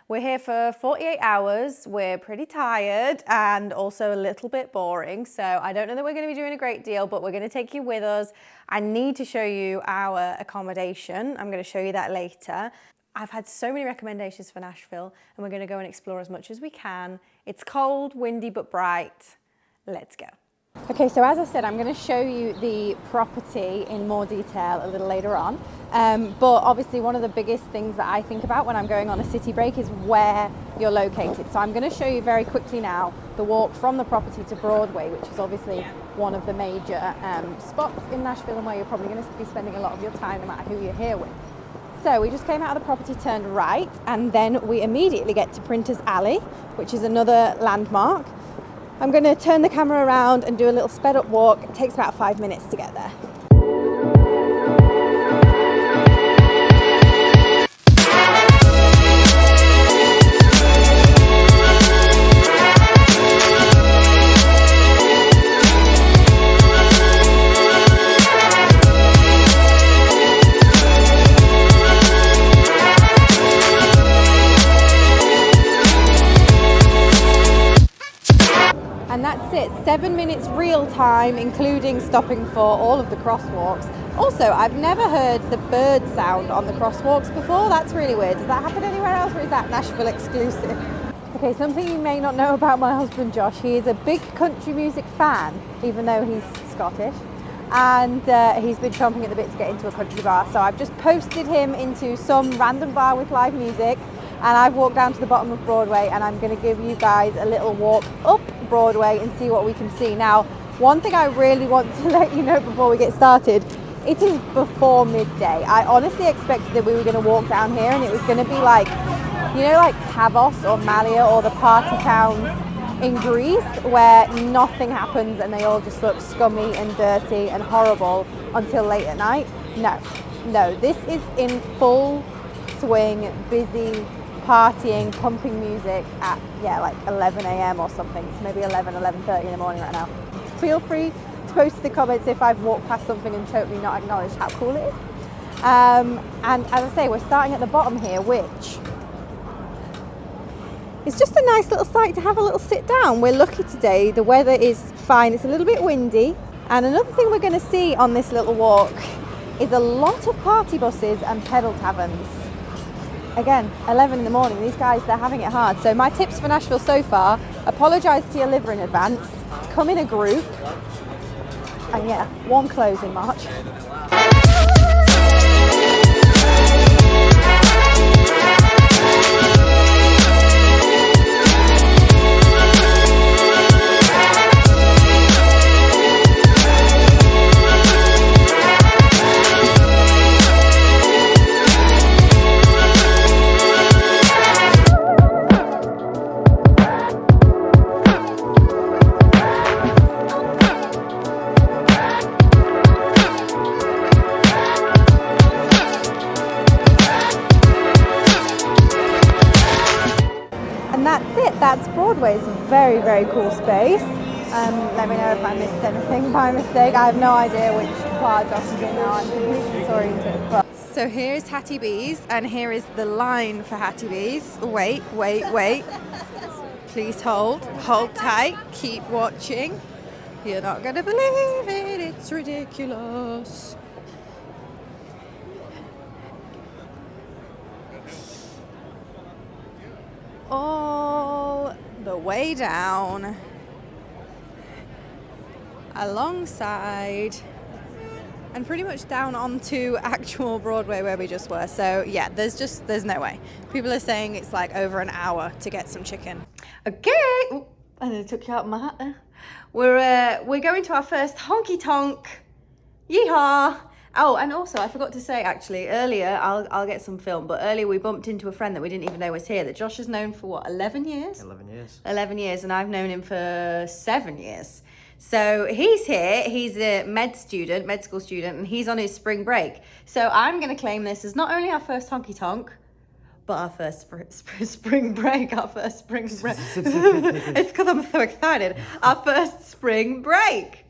We're here for 48 hours. We're pretty tired and also a little bit boring. So I don't know that we're going to be doing a great deal, but we're going to take you with us. I need to show you our accommodation. I'm going to show you that later. I've had so many recommendations for Nashville and we're going to go and explore as much as we can. It's cold, windy, but bright. Let's go. Okay, so as I said, I'm going to show you the property in more detail a little later on. But obviously one of the biggest things that I think about when I'm going on a city break is where you're located. So I'm going to show you very quickly now the walk from the property to Broadway, which is obviously one of the major spots in Nashville and where you're probably going to be spending a lot of your time no matter who you're here with. So we just came out of the property, turned right, and then we immediately get to Printers Alley, which is another landmark. I'm going to turn the camera around and do a little sped up walk. It takes about 5 minutes to get there. And that's it, 7 minutes real time, including stopping for all of the crosswalks. Also, I've never heard the bird sound on the crosswalks before. That's really weird. Does that happen anywhere else, or is that Nashville exclusive? Okay, something you may not know about my husband Josh, he is a big country music fan, even though he's Scottish. And he's been chomping at the bit to get into a country bar. So I've just posted him into some random bar with live music. And I've walked down to the bottom of Broadway and I'm going to give you guys a little walk up Broadway and see what we can see. Now, one thing I really want to let you know before we get started, it is before midday. I honestly expected that we were going to walk down here and it was going to be like, you know, like Kavos or Malia or the party towns in Greece where nothing happens and they all just look scummy and dirty and horrible until late at night. No, this is in full swing, busy, partying, pumping music at, like 11 a.m. or something. It's maybe 11:30 in the morning right now. Feel free to post in the comments if I've walked past something and totally not acknowledged how cool it is. And as I say, we're starting at the bottom here, which is just a nice little site to have a little sit down. We're lucky today, the weather is fine. It's a little bit windy. And another thing we're going to see on this little walk is a lot of party buses and pedal taverns. Again, 11 in the morning, these guys, they're having it hard. So my tips for Nashville so far, apologise to your liver in advance, come in a group, and yeah, one close in March. That's Broadway. It's a very, very cool space. Let me know if I missed anything by mistake. I have no idea which part Josh is in now. I'm completely disoriented. But so here is Hattie B's, and here is the line for Hattie B's. Wait. Please hold tight, keep watching. You're not gonna believe it, it's ridiculous. All the way down alongside and pretty much down onto actual Broadway where we just were. So yeah, there's no way. People are saying it's like over an hour to get some chicken. Okay, ooh, I nearly took you out of my hat there. We're going to our first honky tonk. Yeehaw! Oh, and also I forgot to say actually earlier, I'll get some film, but earlier we bumped into a friend that we didn't even know was here that Josh has known for what, 11 years? 11 years. 11 years, and I've known him for 7 years. So he's here, he's a med school student, and he's on his spring break. So I'm going to claim this as not only our first honky tonk, but our first spring break, our first spring break. It's because I'm so excited. Our first spring break.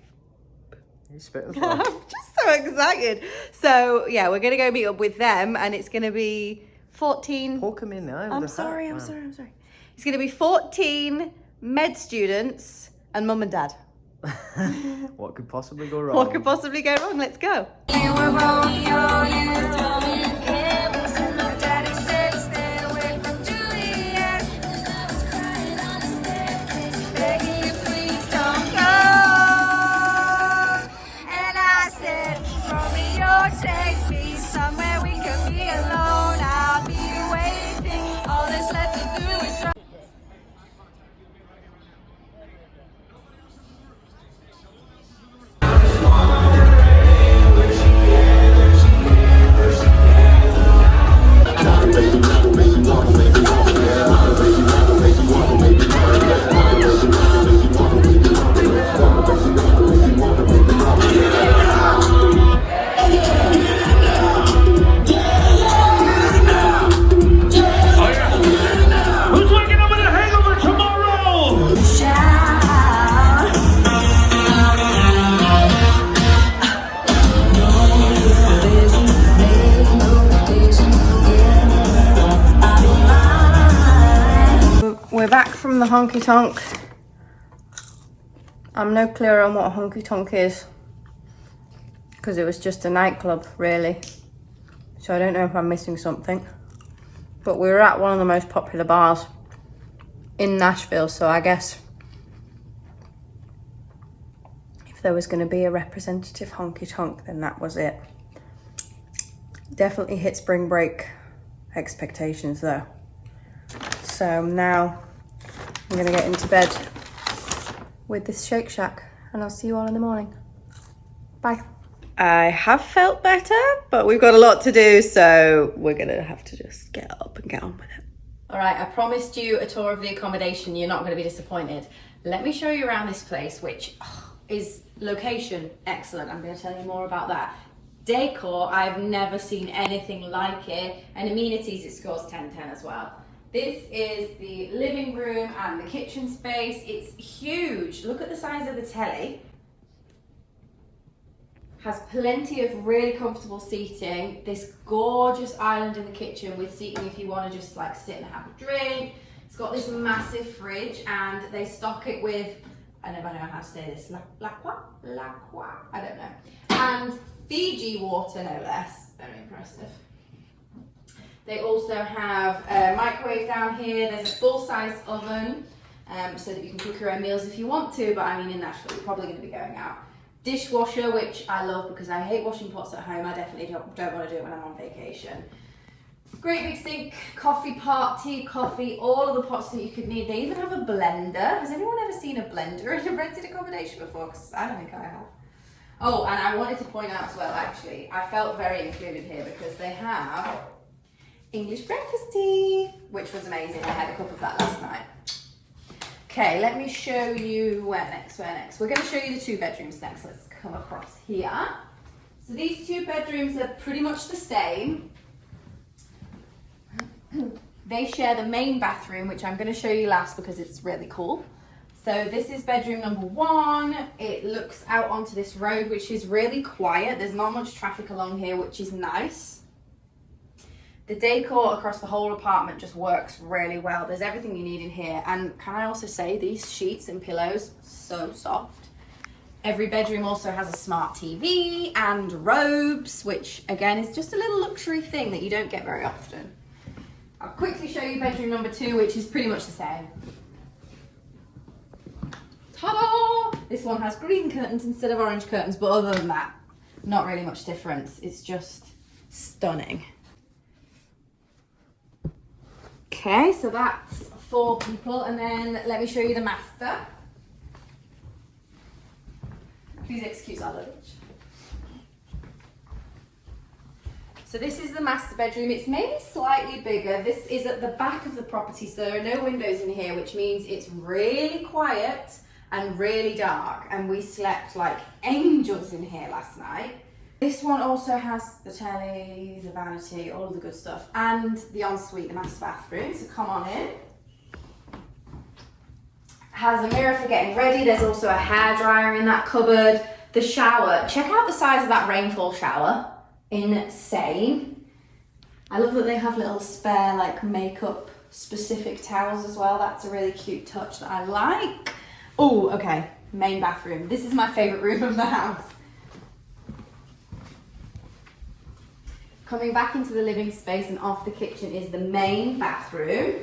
I'm just so excited. So yeah, we're gonna go meet up with them, and it's gonna be 14. Poke him in the eye with I'm a sorry. hat, It's going to be 14 med students and mum and dad. What could possibly go wrong? What could possibly go wrong? Let's go. Take me somewhere we could be alone. I'll be waiting. All that's left to do is try. Who's waking up with a hangover tomorrow? We're back from the honky tonk. I'm no clear on what a honky tonk is because it was just a nightclub, really. So I don't know if I'm missing something. But we were at one of the most popular bars in Nashville, so I guess if there was going to be a representative honky tonk, then that was it. Definitely hit spring break expectations though. So now I'm going to get into bed with this Shake Shack, and I'll see you all in the morning. Bye. I have felt better, but we've got a lot to do, so we're going to have to just get up and get on with it. All right, I promised you a tour of the accommodation. You're not going to be disappointed. Let me show you around this place, which is location excellent. I'm going to tell you more about that. Decor, I've never seen anything like it, and amenities, it scores 10/10 as well. This is the living room and the kitchen space. It's huge. Look at the size of the telly. Has plenty of really comfortable seating. This gorgeous island in the kitchen with seating if you want to just like sit and have a drink. It's got this massive fridge, and they stock it with, I never know how to say this, Laqua? I don't know. And Fiji water, no less. Very impressive. They also have a microwave down here. There's a full-size oven so that you can cook your own meals if you want to, but I mean in Nashville, you're probably going to be going out. Dishwasher, which I love because I hate washing pots at home. I definitely don't want to do it when I'm on vacation. Great big sink, coffee pot, tea, coffee, all of the pots that you could need. They even have a blender. Has anyone ever seen a blender in a rented accommodation before? Because I don't think I have. Oh, and I wanted to point out as well, actually, I felt very included here because they have English breakfast tea, which was amazing. I had a cup of that last night. Okay, let me show you where next. We're going to show you the 2 bedrooms next. Let's come across here. So these 2 bedrooms are pretty much the same. They share the main bathroom, which I'm going to show you last because it's really cool. So this is bedroom number 1. It looks out onto this road, which is really quiet. There's not much traffic along here, which is nice. The decor across the whole apartment just works really well. There's everything you need in here. And can I also say, these sheets and pillows, so soft. Every bedroom also has a smart TV and robes, which again is just a little luxury thing that you don't get very often. I'll quickly show you bedroom number 2, which is pretty much the same. Ta-da! This one has green curtains instead of orange curtains, but other than that, not really much difference. It's just stunning. Okay, so that's 4 people, and then let me show you the master. Please excuse our luggage. So this is the master bedroom. It's maybe slightly bigger. This is at the back of the property, so there are no windows in here, which means it's really quiet and really dark, and we slept like angels in here last night. This one also has the telly, the vanity, all of the good stuff, and the ensuite, the master bathroom, so come on in. Has a mirror for getting ready. There's also a hairdryer in that cupboard. The shower, check out the size of that rainfall shower. Insane. I love that they have little spare like makeup specific towels as well. That's a really cute touch that I like. Oh, okay, main bathroom. This is my favourite room of the house. Coming back into the living space and off the kitchen is the main bathroom.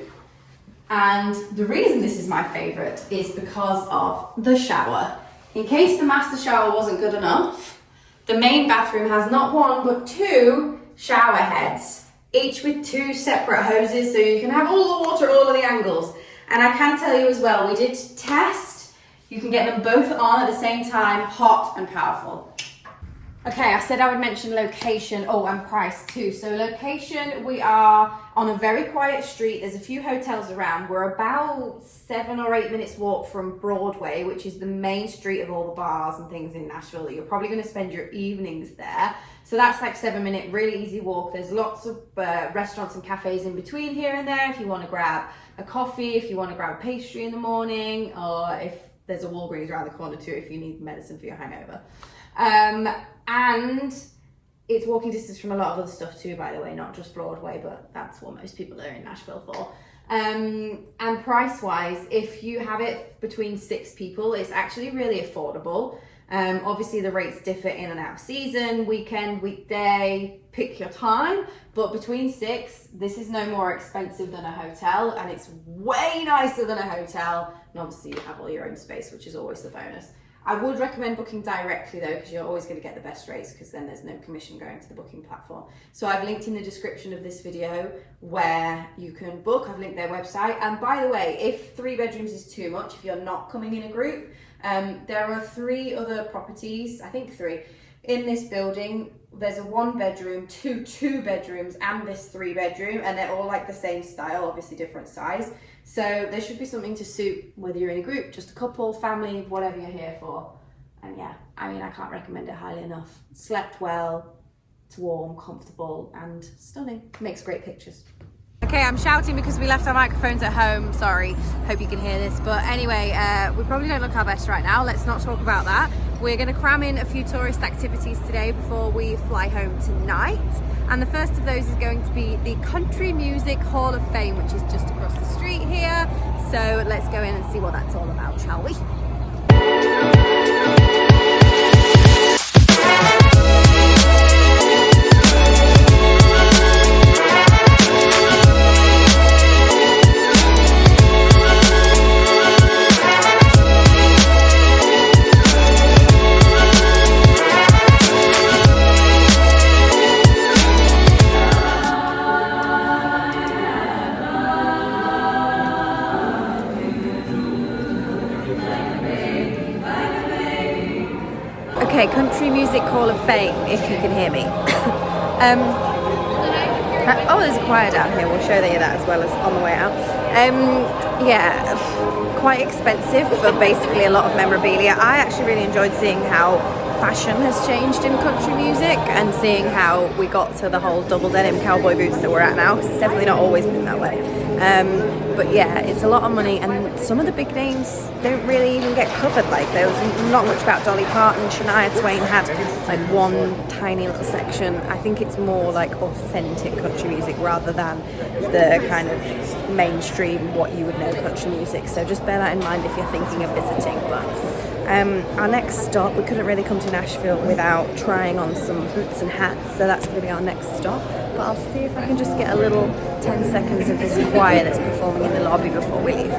And the reason this is my favourite is because of the shower. In case the master shower wasn't good enough, the main bathroom has not one but two shower heads, each with two separate hoses, so you can have all the water at all of the angles. And I can tell you as well, we did test, you can get them both on at the same time, hot and powerful. Okay, I said I would mention location, and price too. So location, we are on a very quiet street. There's a few hotels around. We're about 7 or 8 minutes walk from Broadway, which is the main street of all the bars and things in Nashville. You're probably going to spend your evenings there. So that's like 7-minute, really easy walk. There's lots of restaurants and cafes in between here and there if you want to grab a coffee, if you want to grab a pastry in the morning, or if there's a Walgreens around the corner too if you need medicine for your hangover. And it's walking distance from a lot of other stuff too, by the way, not just Broadway, but that's what most people are in Nashville for. And price wise, if you have it between 6 people, it's actually really affordable. Obviously the rates differ in and out of season, weekend, weekday, pick your time, but between 6, this is no more expensive than a hotel, and it's way nicer than a hotel. And obviously you have all your own space, which is always the bonus. I would recommend booking directly though, because you're always going to get the best rates, because then there's no commission going to the booking platform. So I've linked in the description of this video where you can book. I've linked their website. And by the way, if 3 bedrooms is too much, if you're not coming in a group, there are 3 other properties, I think 3, in this building. There's a 1 bedroom, 2 bedrooms, and this 3 bedroom, and they're all like the same style, obviously different size. So there should be something to suit whether you're in a group, just a couple, family, whatever you're here for. And yeah, I mean, I can't recommend it highly enough. Slept well, it's warm, comfortable, and stunning. Makes great pictures. Okay, I'm shouting because we left our microphones at home. Sorry, hope you can hear this. But anyway, we probably don't look our best right now. Let's not talk about that. We're going to cram in a few tourist activities today before we fly home tonight. And the first of those is going to be the Country Music Hall of Fame, which is just across the street here. So let's go in and see what that's all about, shall we? Okay, Country Music Hall of Fame, if you can hear me. Oh, there's a choir down here. We'll show you that as well as on the way out. Yeah, quite expensive for basically a lot of memorabilia. I actually really enjoyed seeing how fashion has changed in country music and seeing how we got to the whole double denim cowboy boots that we're at now. It's definitely not always been that way. But yeah, it's a lot of money, and some of the big names don't really even get covered. Like, there was not much about Dolly Parton. Shania Twain had like one tiny little section. I think it's more like authentic country music rather than the kind of mainstream what you would know country music. So just bear that in mind if you're thinking of visiting. But our next stop, we couldn't really come to Nashville without trying on some boots and hats, so that's going to be our next stop. But I'll see if I can just get a little 10 seconds of this choir that's performing in the lobby before we leave.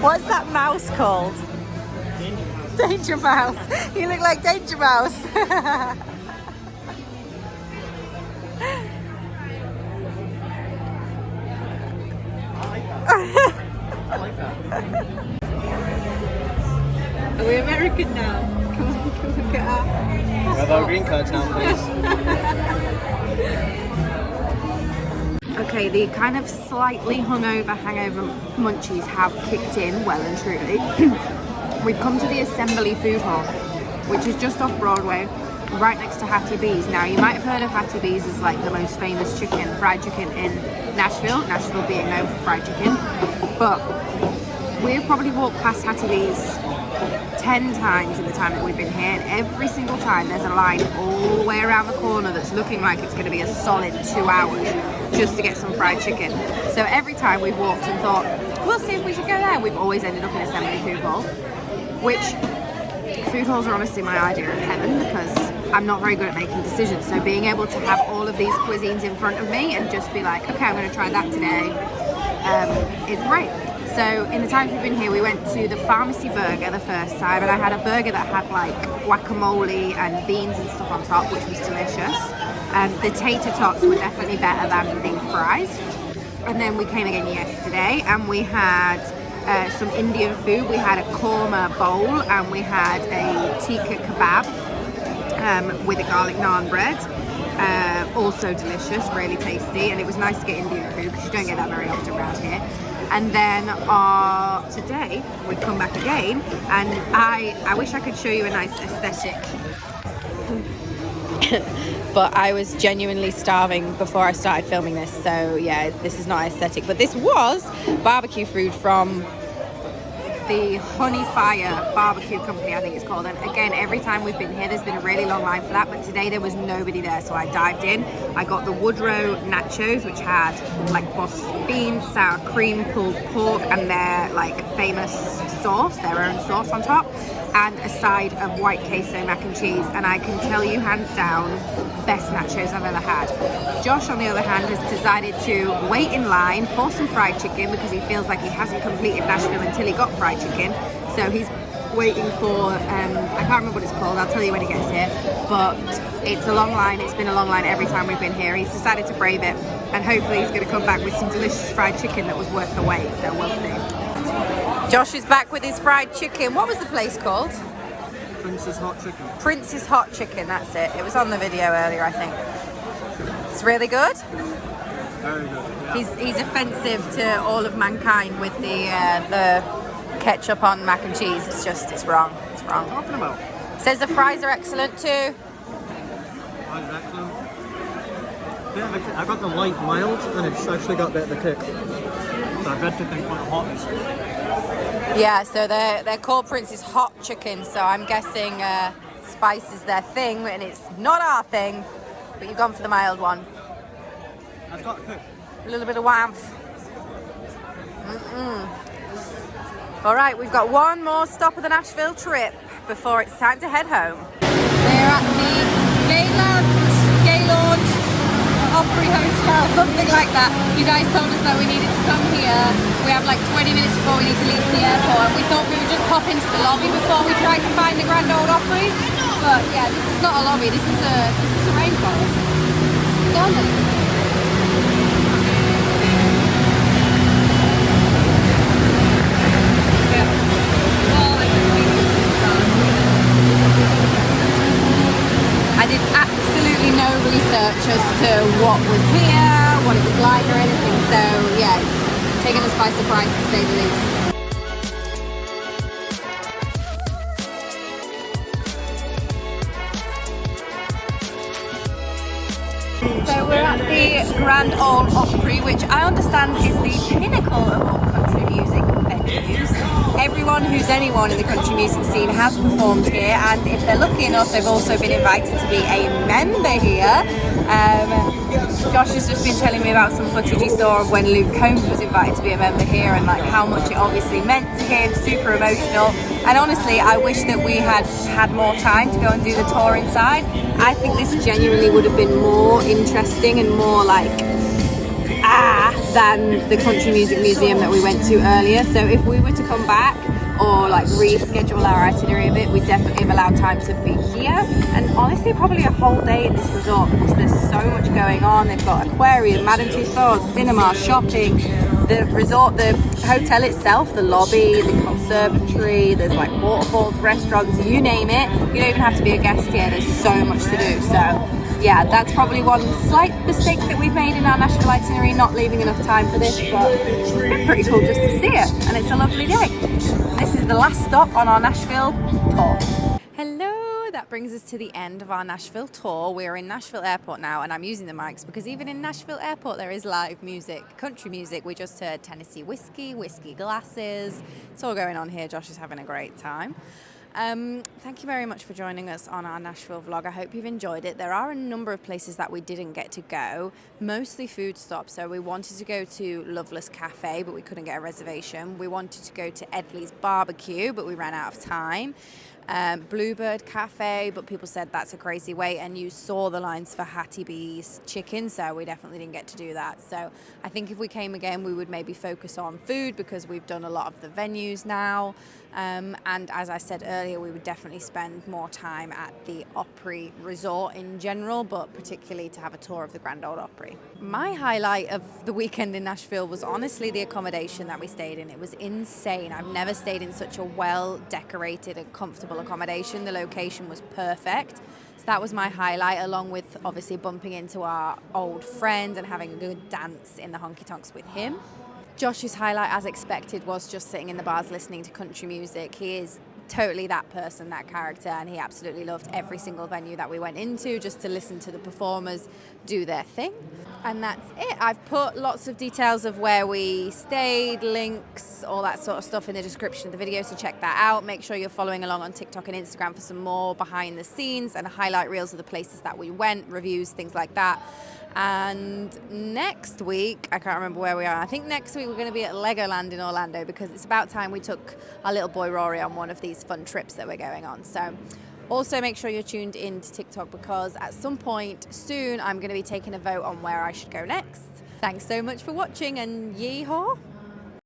What's that mouse called? Danger Mouse. You look like Danger Mouse. I like that. Are we American now? Come on, get our We have our green cards now, please. Okay, the kind of slightly hangover munchies have kicked in well and truly. We've come to the Assembly Food Hall, which is just off Broadway, right next to Hattie B's. Now, you might have heard of Hattie B's as like the most famous fried chicken in Nashville being known for fried chicken. But we've probably walked past Hattie B's 10 times in the time that we've been here, and every single time there's a line all the way around the corner that's looking like it's going to be a solid 2 hours just to get some fried chicken. So every time we've walked and thought, we'll see if we should go there, we've always ended up in Assembly Food Hall, which food halls are honestly my idea of heaven because I'm not very good at making decisions. So being able to have all of these cuisines in front of me and just be like, okay, I'm going to try that today, is great. So in the times we've been here, we went to the Pharmacy Burger the first time, and I had a burger that had like guacamole and beans and stuff on top, which was delicious. The tater tots were definitely better than the fries. And then we came again yesterday, and we had some Indian food. We had a korma bowl, and we had a tikka kebab with a garlic naan bread. Also delicious, really tasty, and it was nice to get Indian food because you don't get that very often around here. And then today we've come back again, and I wish I could show you a nice aesthetic. But I was genuinely starving before I started filming this, so yeah, this is not aesthetic. But this was barbecue food from the Honey Fire Barbecue Company, I think it's called. And again, every time we've been here, there's been a really long line for that, but today there was nobody there, so I dived in. I got the Woodrow nachos, which had like boss beans, sour cream, pulled pork, and their like famous sauce, their own sauce on top, and a side of white queso mac and cheese. And I can tell you, hands down, best nachos I've ever had. Josh, on the other hand, has decided to wait in line for some fried chicken because he feels like he hasn't completed Nashville until he got fried chicken. So he's waiting for, I can't remember what it's called, I'll tell you when he gets here, but it's a long line. It's been a long line every time we've been here. He's decided to brave it, and hopefully he's going to come back with some delicious fried chicken that was worth the wait, so we'll see. Josh is back with his fried chicken. What was the place called? Prince's Hot Chicken. Prince's Hot Chicken, that's it. It was on the video earlier, I think. It's really good. Very good. Yeah. He's offensive to all of mankind with the ketchup on mac and cheese. It's wrong. It's wrong. What are you talking about? Says the fries are excellent too. Fries are excellent. I got the light mild, and it's actually got a bit of a kick. So I bet to think what hot is. Yeah, so they're called Prince's Hot Chicken, so I'm guessing spice is their thing, and it's not our thing, but you've gone for the mild one. I've got a kick. A little bit of warmth. All right, we've got one more stop of the Nashville trip before it's time to head home. We're at the Gaylord Opry Hotel, something like that. You guys told us that we needed to come here. We have like 20 minutes before we need to leave the airport, and we thought we would just pop into the lobby before we tried to find the Grand Ole Opry. But yeah, this is not a lobby. This is a rainforest. Stunning. I did absolutely no research as to what was here, what it was like or anything, so yeah, it's taken us by surprise to say the least. So we're at the Grand Ole Opry, which I understand is the pinnacle of all country music venues. Everyone who's anyone in the country music scene has performed here, and if they're lucky enough, they've also been invited to be a member here. Josh has just been telling me about some footage he saw of when Luke Combs was invited to be a member here, and like how much it obviously meant to him, super emotional. And honestly, I wish that we had had more time to go and do the tour inside. I think this genuinely would have been more interesting and more like than the Country Music Museum that we went to earlier. So if we were to come back, or like reschedule our itinerary a bit, we definitely have allowed time to be here. And honestly, probably a whole day in this resort because there's so much going on. They've got aquarium, Madame Tussauds, cinema, shopping, the resort, the hotel itself, the lobby, the conservatory, there's like waterfalls, restaurants, you name it. You don't even have to be a guest here, there's so much to do. So yeah, that's probably one slight mistake that we've made in our Nashville itinerary, not leaving enough time for this, but it's been pretty cool just to see it, and it's a lovely day. This is the last stop on our Nashville tour. Hello, that brings us to the end of our Nashville tour. We're in Nashville Airport now, and I'm using the mics because even in Nashville Airport there is live music, country music. We just heard Tennessee Whiskey, Whiskey Glasses. It's all going on here. Josh is having a great time. Thank you very much for joining us on our Nashville vlog. I hope you've enjoyed it. There are a number of places that we didn't get to go, mostly food stops. So we wanted to go to Loveless Cafe, but we couldn't get a reservation. We wanted to go to Edley's Barbecue, but we ran out of time. Bluebird Cafe, but people said that's a crazy wait, and you saw the lines for Hattie B's chicken, so we definitely didn't get to do that. So I think if we came again, we would maybe focus on food because we've done a lot of the venues now. And as I said earlier, we would definitely spend more time at the Opry Resort in general, but particularly to have a tour of the Grand Ole Opry. My highlight of the weekend in Nashville was honestly the accommodation that we stayed in. It was insane. I've never stayed in such a well-decorated and comfortable accommodation. The location was perfect. So that was my highlight, along with obviously bumping into our old friend and having a good dance in the honky tonks with him. Josh's highlight, as expected, was just sitting in the bars listening to country music. He is totally that person, that character, and he absolutely loved every single venue that we went into just to listen to the performers do their thing. And that's it. I've put lots of details of where we stayed, links, all that sort of stuff in the description of the video, so check that out. Make sure you're following along on TikTok and Instagram for some more behind the scenes and highlight reels of the places that we went, reviews, things like that. And next week, I can't remember where we are. I think next week we're going to be at Legoland in Orlando because it's about time we took our little boy Rory on one of these fun trips that we're going on. So also make sure you're tuned in to TikTok because at some point soon I'm going to be taking a vote on where I should go next. Thanks so much for watching and yee-haw!